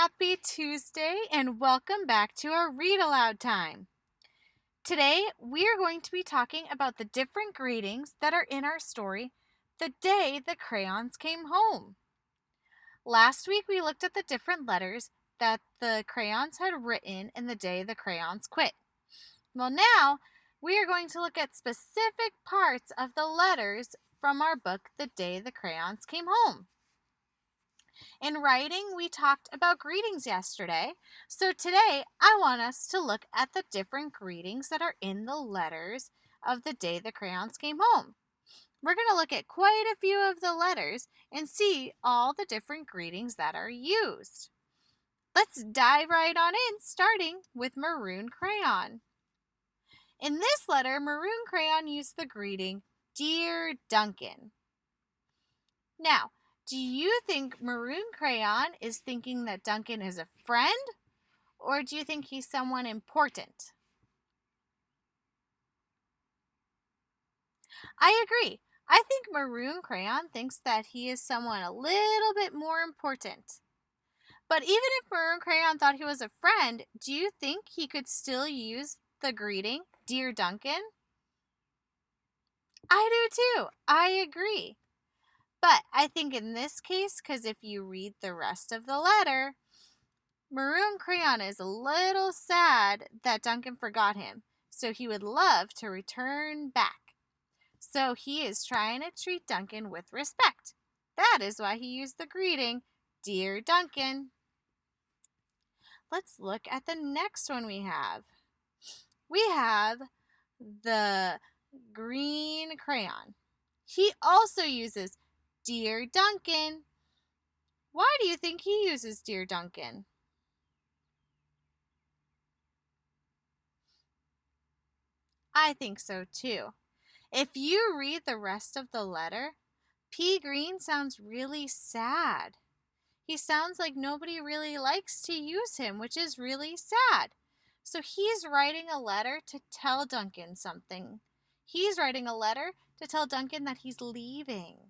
Happy Tuesday and welcome back to our Read Aloud time. Today we are going to be talking about the different greetings that are in our story, The Day the Crayons Came Home. Last week we looked at the different letters that the crayons had written in the day the crayons quit. Well, now we are going to look at specific parts of the letters from our book, The Day the Crayons Came Home. In writing, we talked about greetings yesterday, so today I want us to look at the different greetings that are in the letters of the day the crayons came home. We're going to look at quite a few of the letters and see all the different greetings that are used. Let's dive right on in, starting with Maroon Crayon. In this letter, Maroon Crayon used the greeting, Dear Duncan. Now, do you think Maroon Crayon is thinking that Duncan is a friend, or do you think he's someone important? I agree. I think Maroon Crayon thinks that he is someone a little bit more important. But even if Maroon Crayon thought he was a friend, do you think he could still use the greeting, Dear Duncan? I do too. I agree. But I think in this case, because if you read the rest of the letter, Maroon Crayon is a little sad that Duncan forgot him, so he would love to return back. So he is trying to treat Duncan with respect. That is why he used the greeting, Dear Duncan. Let's look at the next one we have. We have the green crayon. He also uses Dear Duncan. Why do you think he uses Dear Duncan? I think so too. If you read the rest of the letter, Pea Green sounds really sad. He sounds like nobody really likes to use him, which is really sad. So he's writing a letter to tell Duncan something. He's writing a letter to tell Duncan that he's leaving.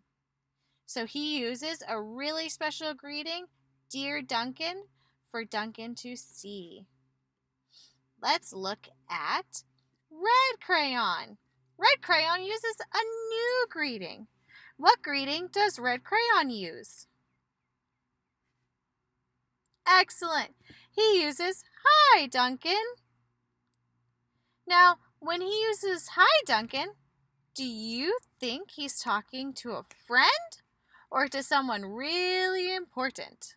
So he uses a really special greeting, Dear Duncan, for Duncan to see. Let's look at Red Crayon. Red Crayon uses a new greeting. What greeting does Red Crayon use? Excellent. He uses Hi, Duncan. Now, when he uses Hi, Duncan, do you think he's talking to a friend or to someone really important?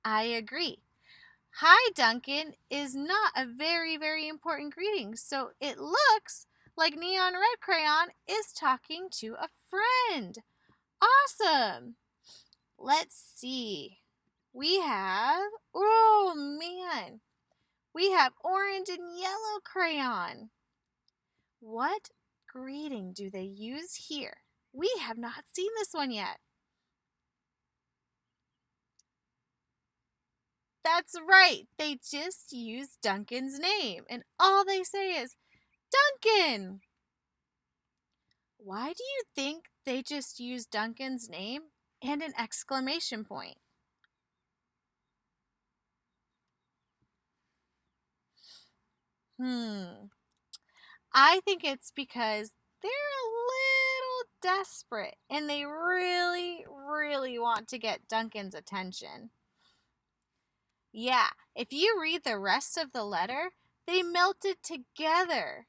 I agree. Hi, Duncan is not a very, very important greeting, so it looks like Neon Red Crayon is talking to a friend. Awesome! Let's see. We have orange and yellow crayon. What greeting do they use here? We have not seen this one yet. That's right. They just use Duncan's name, and all they say is, Duncan! Why do you think they just use Duncan's name and an exclamation point? I think it's because they're a little desperate and they really, really want to get Duncan's attention. Yeah, if you read the rest of the letter, they melted together.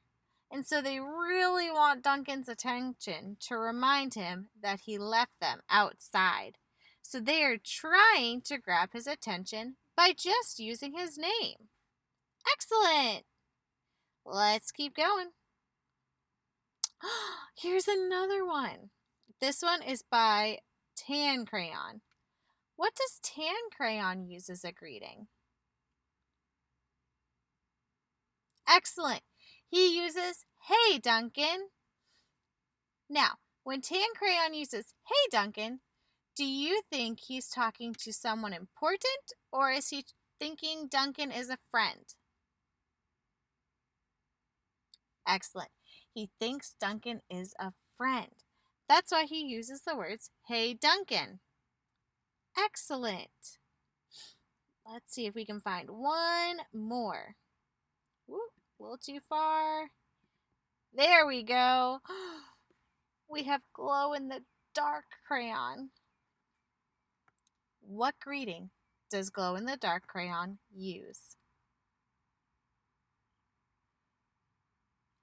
And so they really want Duncan's attention to remind him that he left them outside. So they are trying to grab his attention by just using his name. Excellent! Let's keep going. Here's another one. This one is by Tan Crayon. What does Tan Crayon use as a greeting? Excellent. He uses, Hey, Duncan. Now, when Tan Crayon uses, Hey, Duncan, do you think he's talking to someone important or is he thinking Duncan is a friend? Excellent. He thinks Duncan is a friend. That's why he uses the words, Hey, Duncan. Excellent. Let's see if we can find one more. Whoop, a little too far. There we go. We have glow in the dark crayon. What greeting does glow in the dark crayon use?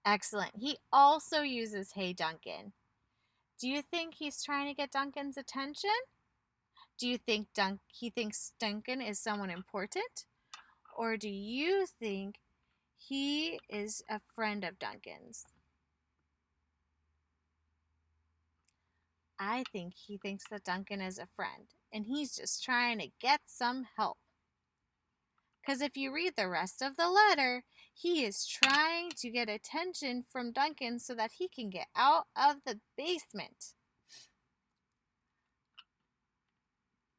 Excellent. He also uses Hey Duncan. Do you think he's trying to get Duncan's attention? Do you think he thinks Duncan is someone important? Or do you think he is a friend of Duncan's? I think he thinks that Duncan is a friend and he's just trying to get some help. Because if you read the rest of the letter, he is trying to get attention from Duncan so that he can get out of the basement.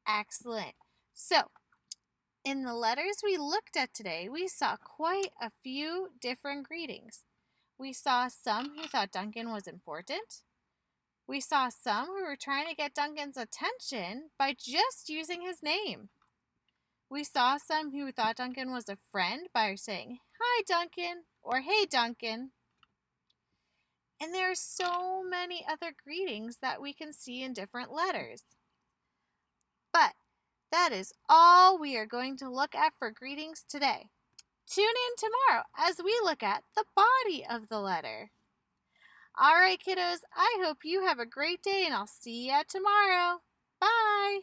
Excellent. So, in the letters we looked at today, we saw quite a few different greetings. We saw some who thought Duncan was important. We saw some who were trying to get Duncan's attention by just using his name. We saw some who thought Duncan was a friend by saying, "Hi, Duncan," or "Hey, Duncan." And there are so many other greetings that we can see in different letters. But that is all we are going to look at for greetings today. Tune in tomorrow as we look at the body of the letter. All right, kiddos, I hope you have a great day and I'll see you tomorrow. Bye.